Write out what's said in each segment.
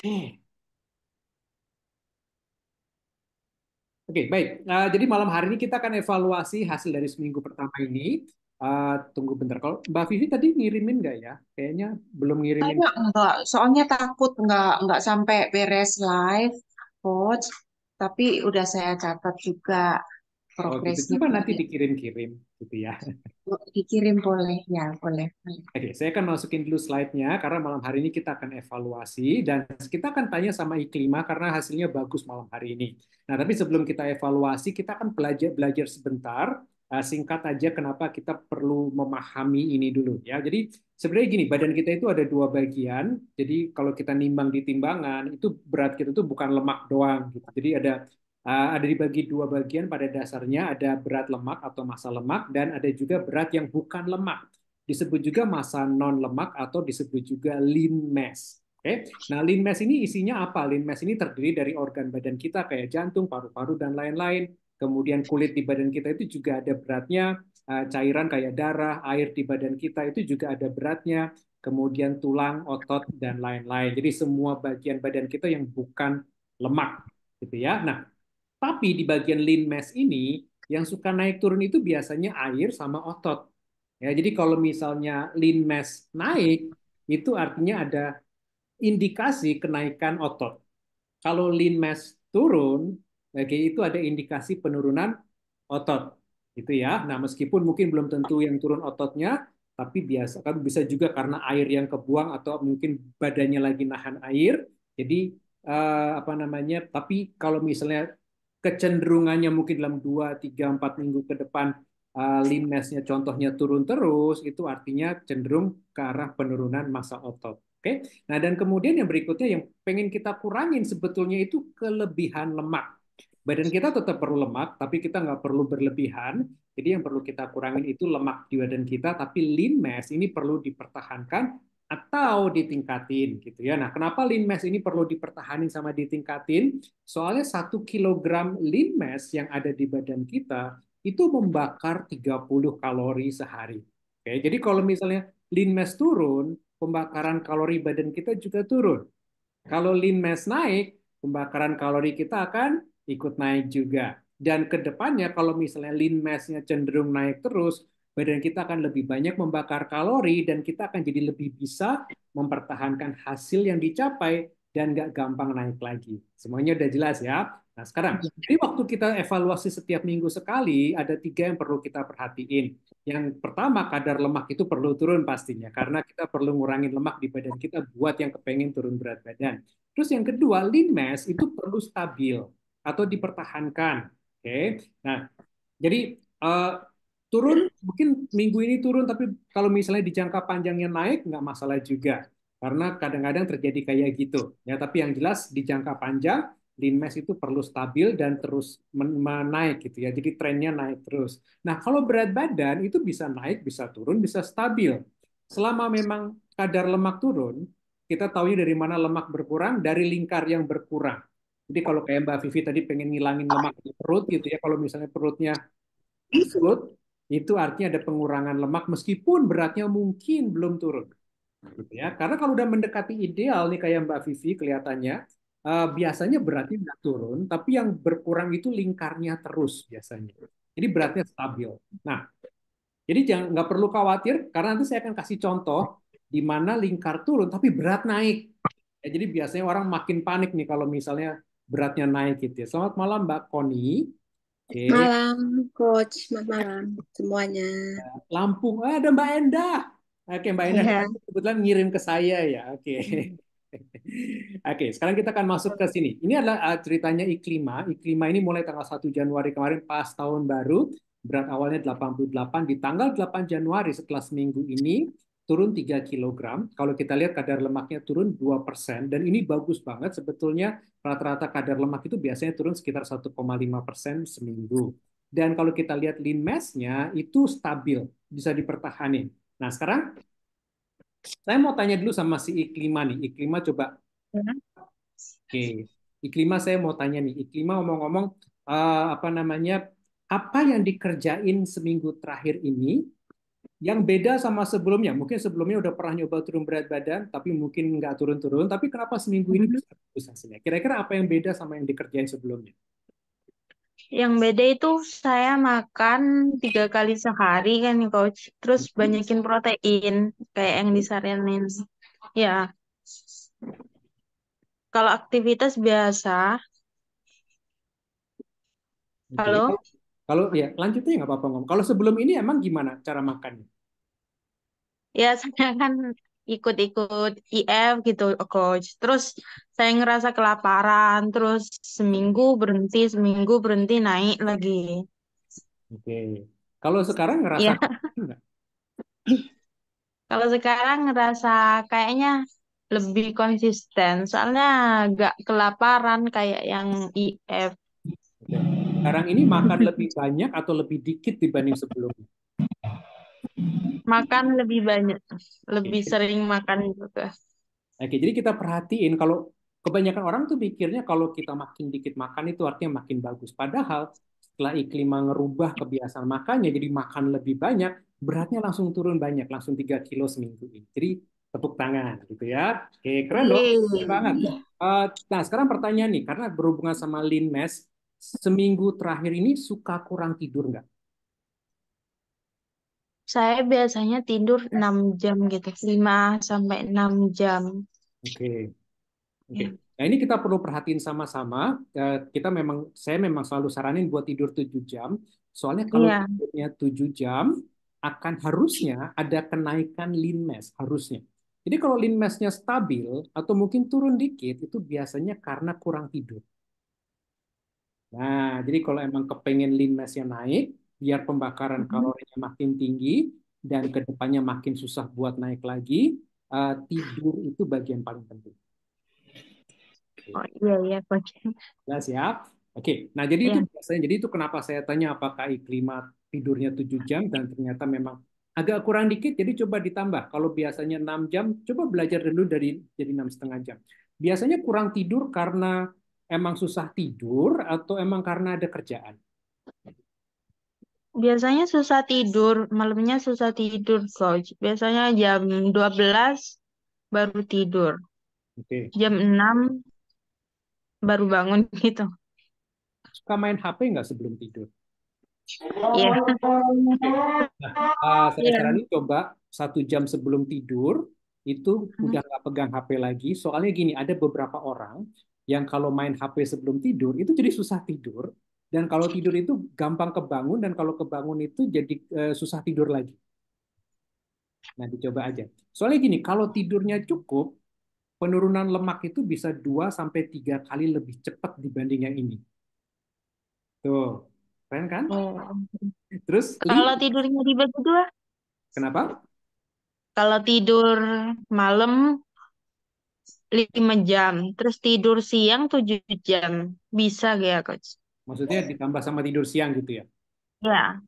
Oke, Oke, baik. Jadi malam hari ini kita akan evaluasi hasil dari seminggu pertama ini. Tunggu bentar. Kalau Mbak Vivi tadi ngirimin nggak ya? Kayaknya belum ngirimin. Kayaknya enggak, soalnya takut enggak sampai beres live, coach. Tapi udah saya catat juga Oh gitu. progresnya Coba nanti tadi. dikirim-kirim gitu ya. Dikirim boleh ya, boleh, boleh. Oke, saya akan masukin dulu slide-nya karena malam hari ini kita akan evaluasi dan kita akan tanya sama Iklima karena hasilnya bagus malam hari ini. Nah, tapi sebelum kita evaluasi, kita akan belajar belajar sebentar, singkat aja kenapa kita perlu memahami ini dulu ya. Jadi sebenarnya gini, badan kita itu ada dua bagian. Jadi kalau kita nimbang di timbangan, itu berat kita itu bukan lemak doang gitu. Jadi ada dibagi dua bagian pada dasarnya, ada berat lemak atau massa lemak dan ada juga berat yang bukan lemak, disebut juga massa non lemak atau disebut juga lean mass. Oke, nah lean mass ini isinya apa? Lean mass ini terdiri dari organ badan kita kayak jantung, paru-paru dan lain-lain. Kemudian kulit di badan kita itu juga ada beratnya, cairan kayak darah, air di badan kita itu juga ada beratnya. Kemudian tulang, otot dan lain-lain. Jadi semua bagian badan kita yang bukan lemak, gitu ya. Nah, tapi di bagian lean mass ini yang suka naik turun itu biasanya air sama otot. Ya, jadi kalau misalnya lean mass naik, itu artinya ada indikasi kenaikan otot. Kalau lean mass turun, oke, itu ada indikasi penurunan otot, gitu ya. Nah, meskipun mungkin belum tentu yang turun ototnya, tapi biasa kan bisa juga karena air yang kebuang atau mungkin badannya lagi nahan air. Jadi apa namanya? Tapi kalau misalnya kecenderungannya mungkin dalam 2, 3, 4 minggu ke depan lean mass-nya contohnya turun terus, itu artinya cenderung ke arah penurunan massa otot. Oke. Nah, dan kemudian yang berikutnya yang pengen kita kurangin sebetulnya itu kelebihan lemak. Badan kita tetap perlu lemak, tapi kita nggak perlu berlebihan. Jadi yang perlu kita kurangin itu lemak di badan kita, tapi lean mass ini perlu dipertahankan atau ditingkatin gitu ya. Nah, kenapa lean mass ini perlu dipertahanin sama ditingkatin? Soalnya 1 kilogram lean mass yang ada di badan kita itu membakar 30 kalori sehari. Oke, jadi kalau misalnya lean mass turun, pembakaran kalori badan kita juga turun. Kalau lean mass naik, pembakaran kalori kita akan ikut naik juga. Dan ke depannya kalau misalnya lean mass-nya cenderung naik terus, badan kita akan lebih banyak membakar kalori dan kita akan jadi lebih bisa mempertahankan hasil yang dicapai dan nggak gampang naik lagi. Semuanya udah jelas ya. Nah sekarang, jadi waktu kita evaluasi setiap minggu sekali, ada 3 yang perlu kita perhatiin. Yang pertama, kadar lemak itu perlu turun pastinya, karena kita perlu ngurangin lemak di badan kita buat yang kepengen turun berat badan. Terus yang kedua, lean mass itu perlu stabil atau dipertahankan. Oke, nah jadi eh, turun mungkin minggu ini turun, tapi kalau misalnya di jangka panjangnya naik nggak masalah juga, karena kadang-kadang terjadi kayak gitu. Ya, tapi yang jelas di jangka panjang lean mass itu perlu stabil dan terus menaik gitu ya. Jadi trennya naik terus. Nah, kalau berat badan itu bisa naik, bisa turun, bisa stabil. Selama memang kadar lemak turun, kita tahu dari mana lemak berkurang, dari lingkar yang berkurang. Jadi kalau kayak Mbak Vivi tadi pengen ngilangin lemak di perut gitu ya, kalau misalnya perutnya surut, itu artinya ada pengurangan lemak meskipun beratnya mungkin belum turun. Gitu ya. Karena kalau udah mendekati ideal nih kayak Mbak Vivi kelihatannya, biasanya beratnya nggak turun, tapi yang berkurang itu lingkarnya terus biasanya. Jadi beratnya stabil. Nah, jadi jangan nggak perlu khawatir karena nanti saya akan kasih contoh di mana lingkar turun tapi berat naik. Ya, jadi biasanya orang makin panik nih kalau misalnya beratnya naik gitu ya. Selamat malam Mbak Koni. Oke, Malam, Coach. Selamat malam semuanya. Lampung. Ada Mbak Endah. Oke, Mbak Endah Ya. kebetulan ngirim ke saya ya. Oke. Oke, sekarang kita akan masuk ke sini. Ini adalah ceritanya Iklima. Iklima ini mulai tanggal 1 Januari kemarin pas tahun baru. Berat awalnya 88. Di tanggal 8 Januari setelah seminggu ini turun 3 kilogram. Kalau kita lihat kadar lemaknya turun 2%. Dan ini bagus banget. Sebetulnya rata-rata kadar lemak itu biasanya turun sekitar 1,5% seminggu. Dan kalau kita lihat lean mass-nya itu stabil, bisa dipertahankan. Nah, sekarang saya mau tanya dulu sama si Iklima nih. Iklima coba. Oke, Iklima saya mau tanya nih. Iklima ngomong-ngomong apa namanya? Apa yang dikerjain seminggu terakhir ini Yang beda sama sebelumnya, mungkin sebelumnya udah pernah nyoba turun berat badan, tapi mungkin nggak turun-turun. Tapi kenapa seminggu ini Mhm. bisa bagus hasilnya? Kira-kira apa yang beda sama yang dikerjain sebelumnya? Yang beda itu saya makan 3 kali sehari kan nih coach. Terus banyakin protein kayak yang disaranin. Ya, kalau aktivitas biasa, Oke, halo, kalau ya lanjutnya nggak apa-apa ngomong. Kalau sebelum ini emang gimana cara makannya? ya saya kan ikut-ikut IF gitu coach. Terus saya ngerasa kelaparan. Terus seminggu berhenti naik lagi. Oke, kalau sekarang ngerasa Ya, nggak? kalau sekarang ngerasa kayaknya lebih konsisten. Soalnya gak kelaparan kayak yang IF. Oke. Sekarang ini makan lebih banyak atau lebih dikit dibanding sebelumnya? Makan lebih banyak, lebih Oke. sering makan juga. Oke, jadi kita perhatiin kalau kebanyakan orang tuh pikirnya kalau kita makin dikit makan itu artinya makin bagus. Padahal setelah iklim ngerubah kebiasaan makannya jadi makan lebih banyak, beratnya langsung turun banyak, langsung 3 kilo seminggu ini. Jadi tepuk tangan gitu ya. Oke, keren dong. Keren banget. Yeay. Nah, sekarang pertanyaan nih, karena berhubungan sama lean mass, seminggu terakhir ini suka kurang tidur nggak? Saya biasanya tidur 6 jam gitu, 5 sampai 6 jam. Oke. Oke. Ya. Nah, ini kita perlu perhatiin sama-sama. Saya memang selalu saranin buat tidur 7 jam. Soalnya kalau Iya, tidurnya 7 jam, akan harusnya ada kenaikan lean mass, harusnya. Jadi kalau lean mass-nya stabil atau mungkin turun dikit, itu biasanya karena kurang tidur. Nah, jadi kalau emang kepengen lean mass-nya naik, biar pembakaran Mhm. kalorinya makin tinggi dan ke depannya makin susah buat naik lagi, tidur itu bagian paling penting. Oh iya iya coach. Ya, siap. Oke, nah jadi itu Ya, biasanya, jadi itu kenapa saya tanya apakah Iklima tidurnya 7 jam dan ternyata memang agak kurang dikit, jadi coba ditambah. Kalau biasanya 6 jam, coba belajar dulu dari jadi 6,5 jam. Biasanya kurang tidur karena emang susah tidur atau emang karena ada kerjaan. biasanya susah tidur, malamnya susah tidur coach. Biasanya jam 12 baru tidur. Oke. Jam 6 baru bangun gitu. Suka main HP nggak sebelum tidur? Iya. Oke. Nah, saya Iya. saranin coba 1 jam sebelum tidur itu udah nggak pegang HP lagi. Soalnya gini, ada beberapa orang yang kalau main HP sebelum tidur itu jadi susah tidur. Dan kalau tidur itu gampang kebangun dan kalau kebangun itu jadi susah tidur lagi. Nah, dicoba aja. Soalnya gini, kalau tidurnya cukup, penurunan lemak itu bisa 2 sampai 3 kali lebih cepat dibanding yang ini. Tuh, keren kan? Oh. Terus, Kalau tidurnya dibagi dua, kenapa? kalau tidur malam 5 jam, terus tidur siang 7 jam. Bisa gak ya, Coach? Maksudnya ditambah sama tidur siang gitu ya? Ya,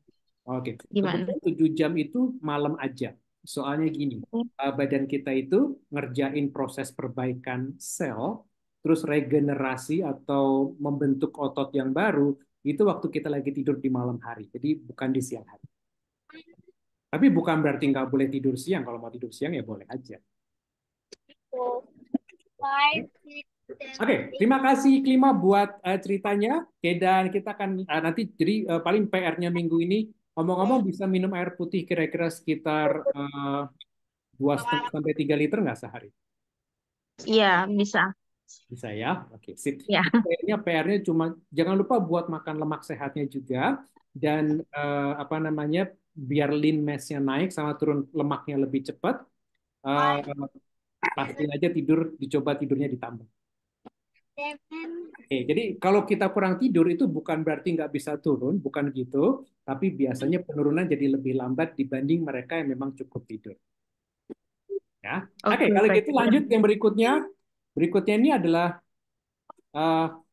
Oke, gimana? kebetulan 7 jam itu malam aja. Soalnya gini, badan kita itu ngerjain proses perbaikan sel, terus regenerasi atau membentuk otot yang baru, itu waktu kita lagi tidur di malam hari. Jadi bukan di siang hari. Tapi bukan berarti nggak boleh tidur siang. Kalau mau tidur siang ya boleh aja. Oke, terima kasih Klima buat ceritanya. Oke, dan kita akan nanti jadi paling PR-nya minggu ini ngomong-ngomong bisa minum air putih kira-kira sekitar 2,5 sampai 3 liter nggak sehari? Iya, bisa. Bisa ya? Oke, sip. Ya, Jadi kayaknya PR-nya cuma jangan lupa buat makan lemak sehatnya juga dan apa namanya biar lean mass-nya naik sama turun lemaknya lebih cepat. eh, Pastiin aja tidur dicoba tidurnya ditambah. Oke, jadi kalau kita kurang tidur itu bukan berarti nggak bisa turun, bukan gitu, tapi biasanya penurunan jadi lebih lambat dibanding mereka yang memang cukup tidur. Ya, oke, oke, kalau Coach. gitu lanjut yang berikutnya. Berikutnya ini adalah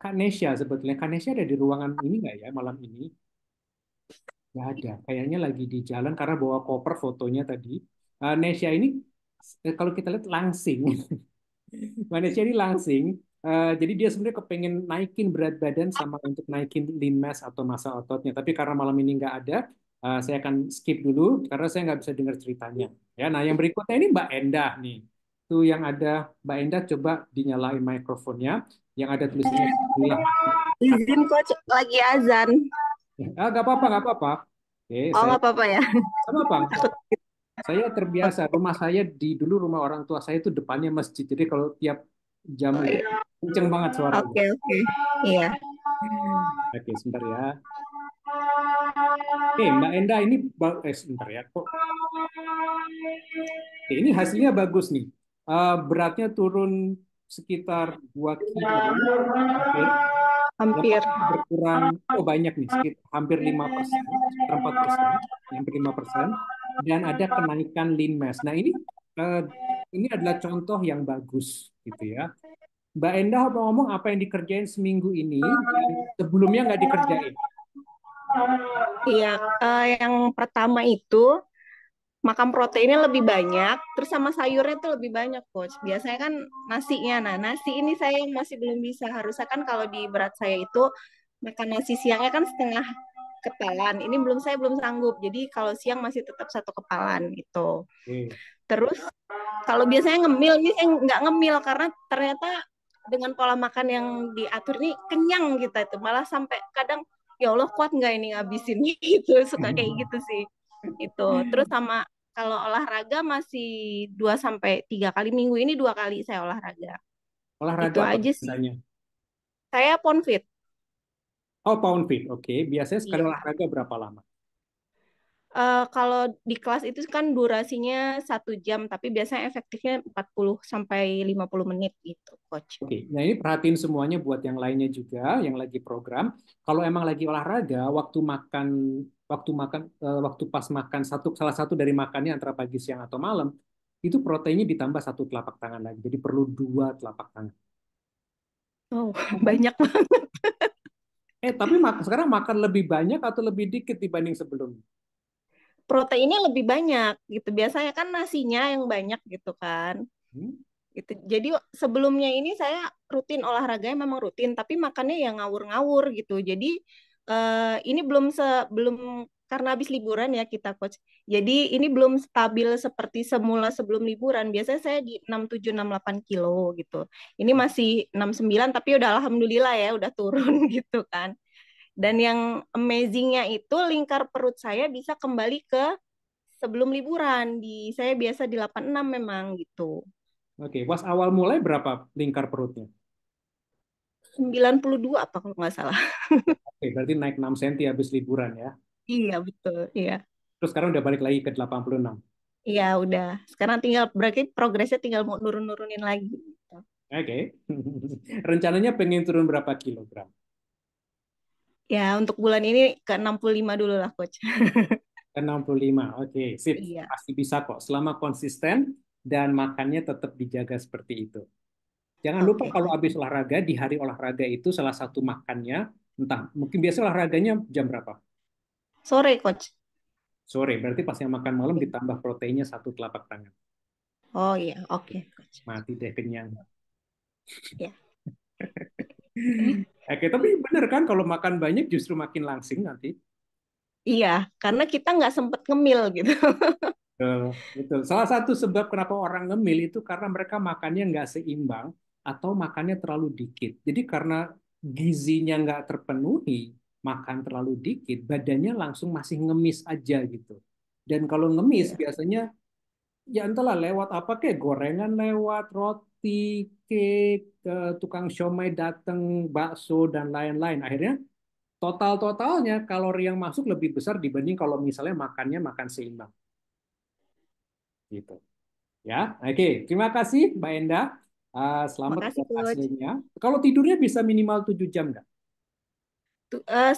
Kak Nesya sebetulnya. Kak Nesya ada di ruangan ini nggak ya malam ini? Nggak ada. Kayaknya lagi di jalan karena bawa koper fotonya tadi. Nesya ini kalau kita lihat langsing. Manusia ini langsing. Jadi dia sebenarnya kepengen naikin berat badan sama untuk naikin lean mass atau massa ototnya. Tapi karena malam ini nggak ada, Saya akan skip dulu karena saya nggak bisa dengar ceritanya. Ya, nah yang berikutnya ini Mbak Endah nih. Tuh yang ada Mbak Endah coba dinyalain mikrofonnya. Yang ada tulisannya Bismillah. Izin coach lagi azan. Nggak apa-apa, nggak apa-apa. Oke, Oh saya nggak apa-apa ya. nggak apa-apa. Takut. Saya terbiasa. Rumah saya dulu rumah orang tua saya itu depannya masjid. Jadi kalau tiap jam Oh itu iya. kenceng banget suaranya. Oke oke. Iya. Oke, sebentar ya. Oke, Mbak Endah ini sebentar ya. Kok Oke, ini hasilnya bagus nih. Beratnya turun sekitar 2 kilo, hampir. Hampir. Lemaknya berkurang, oh banyak nih, sekitar hampir 5%, sekitar 4%, hampir 5%, dan ada kenaikan lean mass. Nah eh, ini adalah contoh yang bagus, gitu ya. Mbak Endah ngomong apa yang dikerjain seminggu ini, yang sebelumnya nggak dikerjain. Iya. Yang pertama itu makan proteinnya lebih banyak, terus sama sayurnya tuh lebih banyak, coach. Biasanya kan nasinya. Nah, nasi ini saya masih belum bisa. Harusnya kan kalau di berat saya itu makan nasi siangnya kan setengah kepalan. Ini saya belum sanggup. Jadi kalau siang masih tetap satu kepalan gitu. Oke. Terus kalau biasanya ngemil, ini saya nggak ngemil karena ternyata dengan pola makan yang diatur ini kenyang kita itu. Malah sampai kadang ya Allah kuat nggak ini ngabisin gitu. Suka kayak gitu sih. Itu. Terus sama kalau olahraga masih 2 sampai 3 kali minggu ini 2 kali saya olahraga. Itu Olahraga apa aja sih. biasanya? Saya ponfit. Oh, pound feet. Oke, biasanya sekali Iya. olahraga berapa lama? Kalau di kelas itu kan durasinya 1 jam, tapi biasanya efektifnya 40 sampai 50 menit gitu, coach. Oke, nah ini perhatiin semuanya buat yang lainnya juga, yang lagi program. Kalau emang lagi olahraga, waktu pas makan salah satu dari makannya antara pagi, siang atau malam, itu proteinnya ditambah 1 telapak tangan lagi. Jadi perlu 2 telapak tangan. Oh, banyak banget. Tapi sekarang makan lebih banyak atau lebih dikit dibanding sebelumnya? Proteinnya lebih banyak gitu. Biasanya kan nasinya yang banyak gitu kan. Hmm? Gitu. Jadi sebelumnya ini saya rutin olahraganya memang rutin, tapi makannya yang ngawur-ngawur gitu. Jadi ini belum karena habis liburan ya kita coach. Jadi ini belum stabil seperti semula sebelum liburan. Biasanya saya di 67-68 kilo gitu. Ini masih 69 tapi udah alhamdulillah ya udah turun gitu kan. Dan yang amazingnya itu lingkar perut saya bisa kembali ke sebelum liburan. Saya biasa di 86 memang gitu. Oke, pas awal mulai berapa lingkar perutnya? 92 apa kalau nggak salah. Oke, berarti naik 6 cm habis liburan ya. Iya, betul. Iya. Terus sekarang udah balik lagi ke 86. Iya, udah. Sekarang tinggal berarti progresnya tinggal mau nurunin lagi. Oke. Rencananya pengen turun berapa kilogram? Ya, untuk bulan ini ke 65 dulu lah, coach. Ke 65. Oke, sip. Iya. Pasti bisa kok. Selama konsisten dan makannya tetap dijaga seperti itu. Jangan lupa Oke, kalau coach. habis olahraga, di hari olahraga itu salah satu makannya, entah, mungkin biasa olahraganya jam berapa? Sore, coach. Sore. Berarti pas yang makan malam ditambah proteinnya 1 telapak tangan. Oh iya, oke, coach. Mati deh kenyang. Ya. Oke, tapi bener kan kalau makan banyak justru makin langsing nanti. Iya, karena kita nggak sempet ngemil gitu. Betul, betul. Salah satu sebab kenapa orang ngemil itu karena mereka makannya nggak seimbang atau makannya terlalu dikit. Jadi karena gizinya nggak terpenuhi, makan terlalu dikit, badannya langsung masih ngemis aja gitu. Dan kalau ngemis Iya. biasanya ya entahlah lewat apa kayak gorengan lewat, roti, cake, tukang siomay dateng, bakso dan lain-lain. Akhirnya totalnya kalori yang masuk lebih besar dibanding kalau misalnya makannya makan seimbang gitu. Ya, oke. Terima kasih, Mbak Endah. Selamat Makasih, buat coach. hasilnya. Kalau tidurnya bisa minimal 7 jam nggak?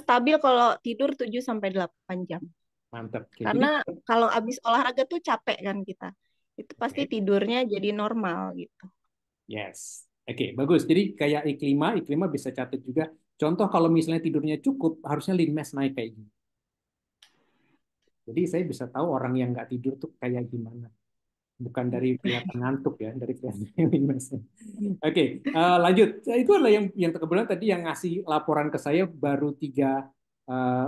Stabil kalau tidur 7 sampai 8 jam. Mantap. Oke, jadi, Karena kalau abis olahraga tuh capek kan kita. Itu pasti oke. tidurnya jadi normal gitu. Yes. Oke, bagus. Jadi kayak iklima bisa catat juga. Contoh kalau misalnya tidurnya cukup, harusnya lean mass naik kayak gini. Jadi saya bisa tahu orang yang nggak tidur tuh kayak gimana. Bukan dari kelihatan ngantuk ya, dari kelihatan lean mass. Oke, lanjut. Itu adalah yang kebetulan tadi yang ngasih laporan ke saya baru 3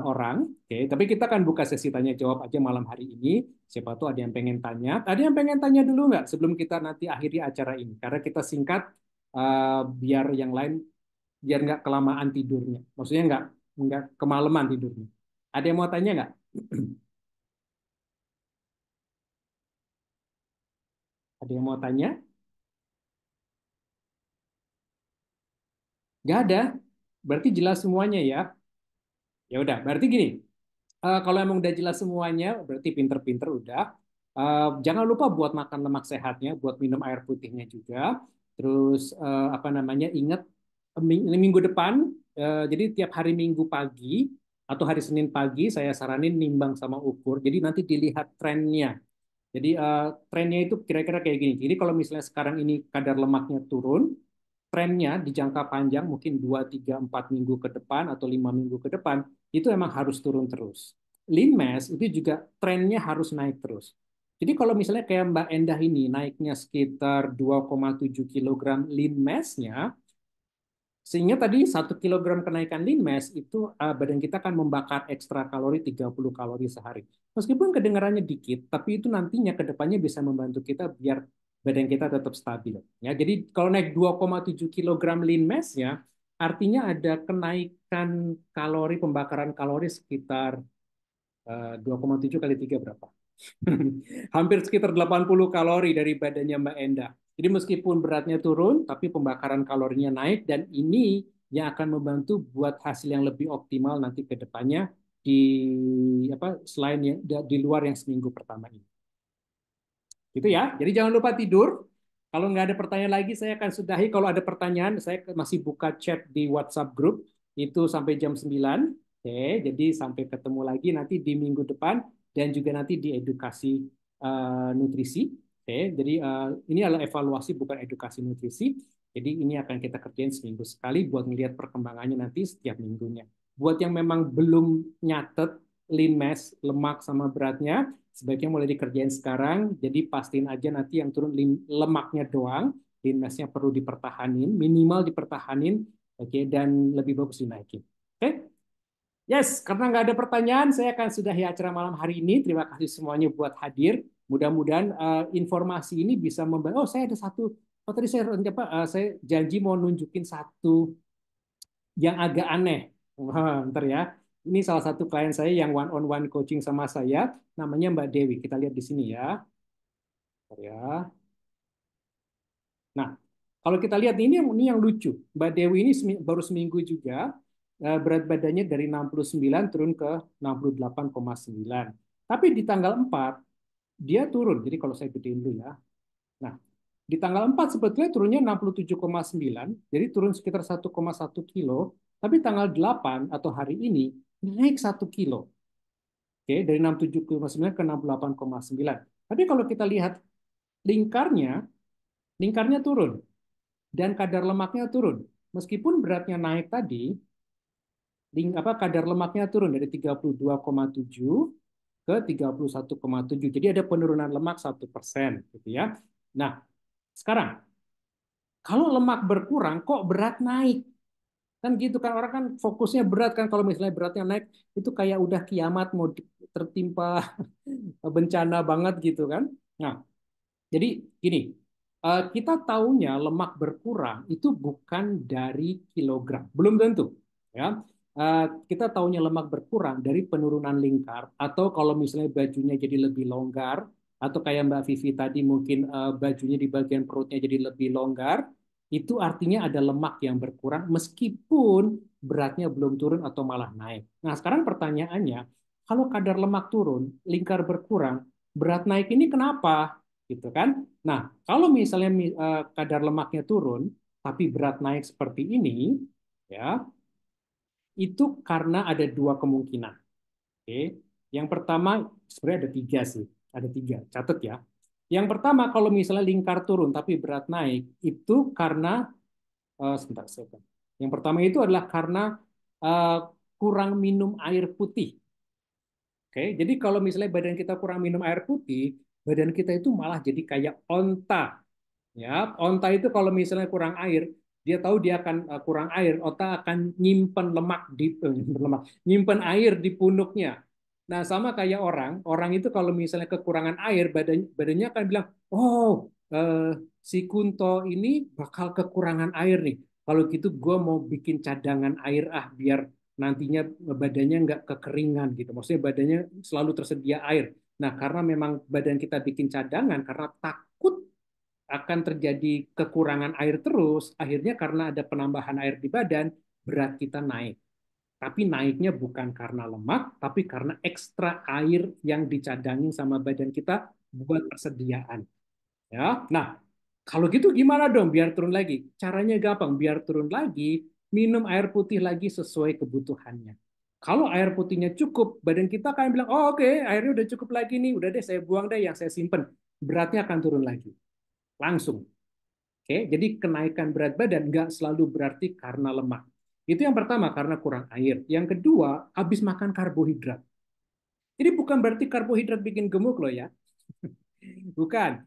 orang. Oke, tapi kita akan buka sesi tanya jawab aja malam hari ini. Siapa tahu ada yang pengen tanya. Ada yang pengen tanya dulu nggak sebelum kita nanti akhiri acara ini? Karena kita singkat biar yang lain biar nggak kelamaan tidurnya. Maksudnya nggak kemalaman tidurnya. Ada yang mau tanya nggak? Ada yang mau tanya? Nggak ada. Berarti jelas semuanya ya. Ya udah, berarti gini. Kalau emang udah jelas semuanya, berarti pinter-pinter udah. Jangan lupa buat makan lemak sehatnya, buat minum air putihnya juga. Terus apa namanya? Ingat minggu depan, jadi tiap hari Minggu pagi atau hari Senin pagi saya saranin nimbang sama ukur. Jadi nanti dilihat trennya. Jadi trennya itu kira-kira kayak gini. Jadi kalau misalnya sekarang ini kadar lemaknya turun, trennya di jangka panjang mungkin 2, 3, 4 minggu ke depan atau 5 minggu ke depan itu emang harus turun terus. Lean mass itu juga trennya harus naik terus. Jadi kalau misalnya kayak Mbak Endah ini naiknya sekitar 2,7 kilogram lean mass-nya, sehingga tadi 1 kilogram kenaikan lean mass itu badan kita akan membakar ekstra kalori 30 kalori sehari. Meskipun kedengarannya dikit, tapi itu nantinya ke depannya bisa membantu kita biar badan kita tetap stabil. Ya, jadi kalau naik 2,7 kilogram lean mass-nya, artinya ada kenaikan kalori, pembakaran kalori sekitar 2,7 kali 3 berapa? Hampir sekitar 80 kalori dari badannya Mbak Enda. Jadi meskipun beratnya turun, tapi pembakaran kalorinya naik dan ini yang akan membantu buat hasil yang lebih optimal nanti ke depannya di apa selain yang di luar yang seminggu pertama ini. Gitu ya. Jadi jangan lupa tidur. Kalau nggak ada pertanyaan lagi, saya akan sudahi. Kalau ada pertanyaan, saya masih buka chat di WhatsApp group itu sampai jam 9. Oke, jadi sampai ketemu lagi nanti di minggu depan dan juga nanti di edukasi nutrisi. Oke, jadi ini adalah evaluasi bukan edukasi nutrisi. Jadi ini akan kita kerjain seminggu sekali buat melihat perkembangannya nanti setiap minggunya. Buat yang memang belum nyatet lean mass, lemak sama beratnya, sebaiknya mulai dikerjain sekarang. Jadi pastiin aja nanti yang turun lemaknya doang, lean mass-nya perlu dipertahanin, minimal dipertahanin, oke, dan lebih bagus dinaikin. Oke? Yes, karena nggak ada pertanyaan, saya akan sudahi acara malam hari ini. Terima kasih semuanya buat hadir. Mudah-mudahan informasi ini bisa membantu. Oh, saya ada satu. Oh, tadi saya janji mau nunjukin satu yang agak aneh. Wah, ntar ya. Ini salah satu klien saya yang one on one coaching sama saya, namanya Mbak Dewi. Kita lihat di sini ya. Ntar ya. Nah, kalau kita lihat ini yang lucu. Mbak Dewi ini baru seminggu juga berat badannya dari 69 turun ke 68,9. Tapi di tanggal 4 dia turun. Jadi kalau saya gedein dulu ya. Nah, di tanggal 4 sebetulnya turunnya 67,9, jadi turun sekitar 1,1 kilo, tapi tanggal 8 atau hari ini naik 1 kilo. Oke, dari 67,9 ke 68,9. Tapi kalau kita lihat lingkarnya, lingkarnya turun dan kadar lemaknya turun. Meskipun beratnya naik tadi, kadar lemaknya turun dari 32,7 ke 31,7. Jadi ada penurunan lemak 1%, gitu ya. Nah, sekarang kalau lemak berkurang, kok berat naik? Kan gitu kan, orang kan fokusnya berat kan, kalau misalnya beratnya naik, itu kayak udah kiamat mau tertimpa bencana banget gitu kan. Nah, jadi gini, kita taunya lemak berkurang itu bukan dari kilogram, belum tentu. Ya, kita taunya lemak berkurang dari penurunan lingkar, atau kalau misalnya bajunya jadi lebih longgar, atau kayak Mbak Vivi tadi mungkin bajunya di bagian perutnya jadi lebih longgar, itu artinya ada lemak yang berkurang meskipun beratnya belum turun atau malah naik. Nah, sekarang pertanyaannya, kalau kadar lemak turun, lingkar berkurang, berat naik ini kenapa? Gitu kan? Nah, kalau misalnya kadar lemaknya turun, tapi berat naik seperti ini, ya, itu karena ada dua kemungkinan. Oke, yang pertama sebenarnya ada tiga sih, ada tiga. Catat ya. Yang pertama, kalau misalnya lingkar turun tapi berat naik, itu karena sebentar, sebentar. Yang pertama itu adalah karena uh, kurang minum air putih. Oke, jadi kalau misalnya badan kita kurang minum air putih, badan kita itu malah jadi kayak onta. Ya, onta itu kalau misalnya kurang air, dia tahu dia akan kurang air, otak akan nyimpen lemak nyimpen air di punuknya. Nah, sama kayak orang, orang itu kalau misalnya kekurangan air, badannya akan bilang, oh, si Kunto ini bakal kekurangan air nih. Kalau gitu gue mau bikin cadangan air biar nantinya badannya nggak kekeringan gitu. Maksudnya badannya selalu tersedia air. Nah, karena memang badan kita bikin cadangan karena takut akan terjadi kekurangan air terus, akhirnya karena ada penambahan air di badan, berat kita naik. Tapi naiknya bukan karena lemak, tapi karena ekstra air yang dicadangin sama badan kita buat persediaan. Ya, nah kalau gitu gimana dong biar turun lagi? Caranya gampang, biar turun lagi, minum air putih lagi sesuai kebutuhannya. Kalau air putihnya cukup, badan kita akan bilang, oh oke, airnya udah cukup lagi nih, udah deh saya buang deh yang saya simpen. Beratnya akan turun lagi, langsung. Oke, jadi kenaikan berat badan nggak selalu berarti karena lemak. Itu yang pertama, karena kurang air. Yang kedua, habis makan karbohidrat. Jadi bukan berarti karbohidrat bikin gemuk loh ya. Bukan.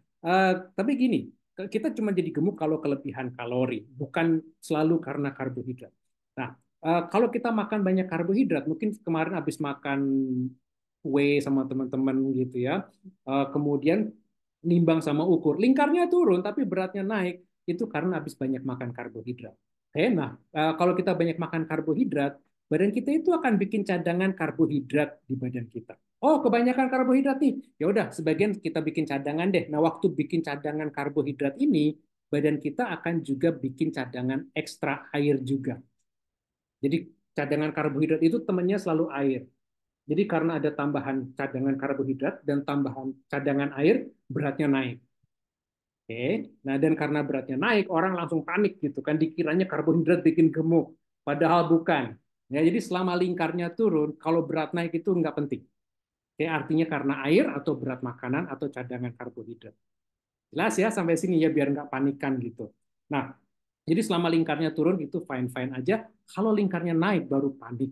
Tapi gini, kita cuma jadi gemuk kalau kelebihan kalori, bukan selalu karena karbohidrat. Nah, kalau kita makan banyak karbohidrat, mungkin kemarin habis makan whey sama teman-teman gitu ya, kemudian nimbang sama ukur, lingkarnya turun tapi beratnya naik, itu karena habis banyak makan karbohidrat. Oke, nah kalau kita banyak makan karbohidrat, badan kita itu akan bikin cadangan karbohidrat di badan kita. Oh, kebanyakan karbohidrat nih. Ya udah, sebagian kita bikin cadangan deh. Nah, waktu bikin cadangan karbohidrat ini, badan kita akan juga bikin cadangan ekstra air juga. Jadi cadangan karbohidrat itu temannya selalu air. Jadi karena ada tambahan cadangan karbohidrat dan tambahan cadangan air, beratnya naik. Oke, nah dan karena beratnya naik, orang langsung panik gitu kan, dikiranya karbohidrat bikin gemuk, padahal bukan. Ya, jadi selama lingkarnya turun, kalau berat naik itu nggak penting. Oke, artinya karena air atau berat makanan atau cadangan karbohidrat. Jelas ya sampai sini ya biar nggak panikan gitu. Nah, jadi selama lingkarnya turun itu fine-fine aja. Kalau lingkarnya naik baru panik.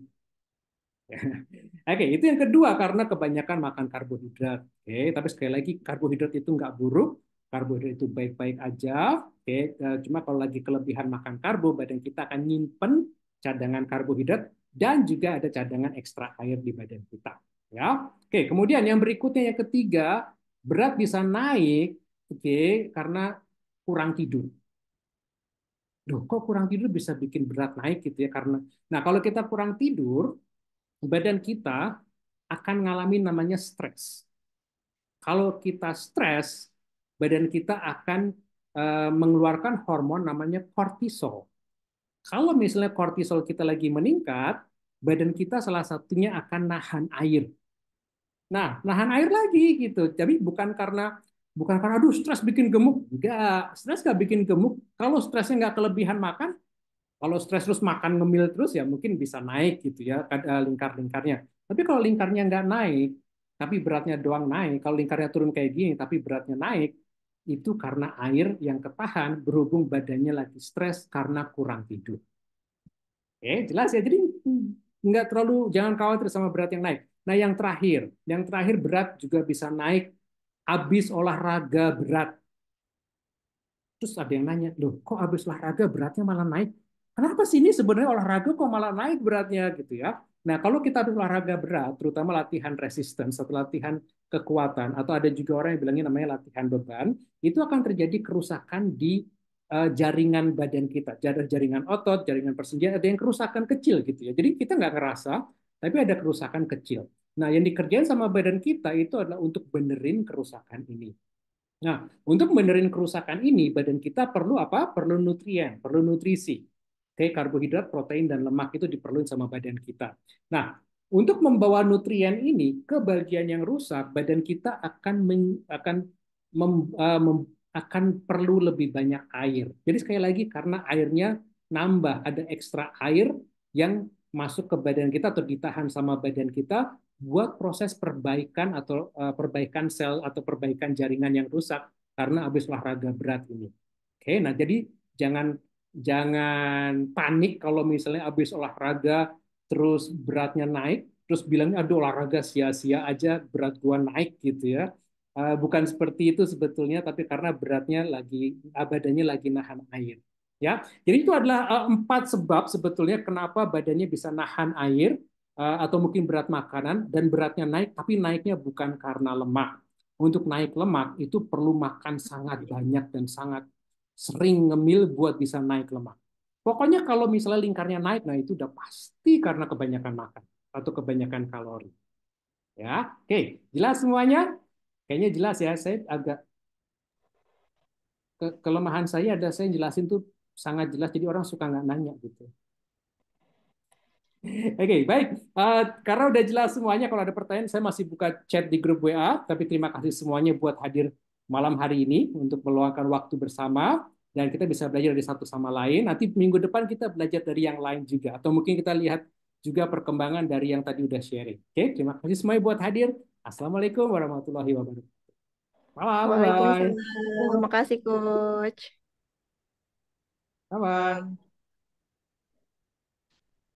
Oke, itu yang kedua karena kebanyakan makan karbohidrat. Oke, tapi sekali lagi karbohidrat itu nggak buruk, karbohidrat itu baik-baik aja. Oke, cuma kalau lagi kelebihan makan karbo, badan kita akan nyimpen cadangan karbohidrat dan juga ada cadangan ekstra air di badan kita. Ya, oke. Kemudian yang berikutnya yang ketiga, berat bisa naik, oke, karena kurang tidur. Duh, kok kurang tidur bisa bikin berat naik gitu ya? Karena, nah kalau kita kurang tidur, badan kita akan ngalamin namanya stres. Kalau kita stres, badan kita akan mengeluarkan hormon namanya kortisol. Kalau misalnya kortisol kita lagi meningkat, badan kita salah satunya akan nahan air. Nah, nahan air lagi gitu. Jadi bukan karena aduh stres bikin gemuk. Enggak, stres nggak bikin gemuk. Kalau stresnya nggak kelebihan makan, kalau stres terus makan ngemil terus ya mungkin bisa naik gitu ya lingkar-lingkarnya. Tapi kalau lingkarnya nggak naik, tapi beratnya doang naik. Kalau lingkarnya turun kayak gini, tapi beratnya naik, itu karena air yang ketahan berhubung badannya lagi stres karena kurang tidur. Oke, jelas ya. Jadi nggak terlalu jangan khawatir sama berat yang naik. Nah, yang terakhir berat juga bisa naik habis olahraga berat. Terus ada yang nanya, loh kok habis olahraga beratnya malah naik? Kenapa sih ini sebenarnya olahraga kok malah naik beratnya gitu ya? Nah kalau kita habis olahraga berat, terutama latihan resistance atau latihan kekuatan, atau ada juga orang yang bilangnya namanya latihan beban, itu akan terjadi kerusakan di jaringan badan kita, jaringan otot, jaringan persendian, ada yang kerusakan kecil gitu ya. Jadi kita nggak ngerasa, tapi ada kerusakan kecil. Nah yang dikerjain sama badan kita itu adalah untuk benerin kerusakan ini. Nah, untuk benerin kerusakan ini, badan kita perlu apa? Perlu nutrien, perlu nutrisi. Oke, karbohidrat, protein, dan lemak itu diperlukan sama badan kita. Nah, untuk membawa nutrien ini ke bagian yang rusak, badan kita akan perlu lebih banyak air. Jadi sekali lagi karena airnya nambah, ada ekstra air yang masuk ke badan kita atau ditahan sama badan kita buat proses perbaikan atau perbaikan sel atau perbaikan jaringan yang rusak karena habis olahraga berat ini. Oke, nah jadi jangan jangan panik kalau misalnya habis olahraga terus beratnya naik, terus bilangnya aduh olahraga sia-sia aja berat gua naik gitu ya. Bukan seperti itu sebetulnya, tapi karena beratnya lagi badannya lagi nahan air. Ya, jadi itu adalah 4 sebab sebetulnya kenapa badannya bisa nahan air atau mungkin berat makanan dan beratnya naik, tapi naiknya bukan karena lemak. Untuk naik lemak itu perlu makan sangat banyak dan sangat sering ngemil buat bisa naik lemak. Pokoknya kalau misalnya lingkarnya naik, nah itu udah pasti karena kebanyakan makan atau kebanyakan kalori. Ya, oke, jelas semuanya? Kayaknya jelas ya. Saya agak kelemahan saya ada saya jelasin tuh sangat jelas, jadi orang suka nggak nanya gitu. Oke, baik. Karena udah jelas semuanya, kalau ada pertanyaan saya masih buka chat di grup WA. Tapi terima kasih semuanya buat hadir malam hari ini untuk meluangkan waktu bersama dan kita bisa belajar dari satu sama lain. Nanti minggu depan kita belajar dari yang lain juga, atau mungkin kita lihat juga perkembangan dari yang tadi udah sharing. Oke, terima kasih semuanya buat hadir. Assalamualaikum warahmatullahi wabarakatuh. Bye bye. Waalaikumsalam. Terima kasih, Coach. Bye bye.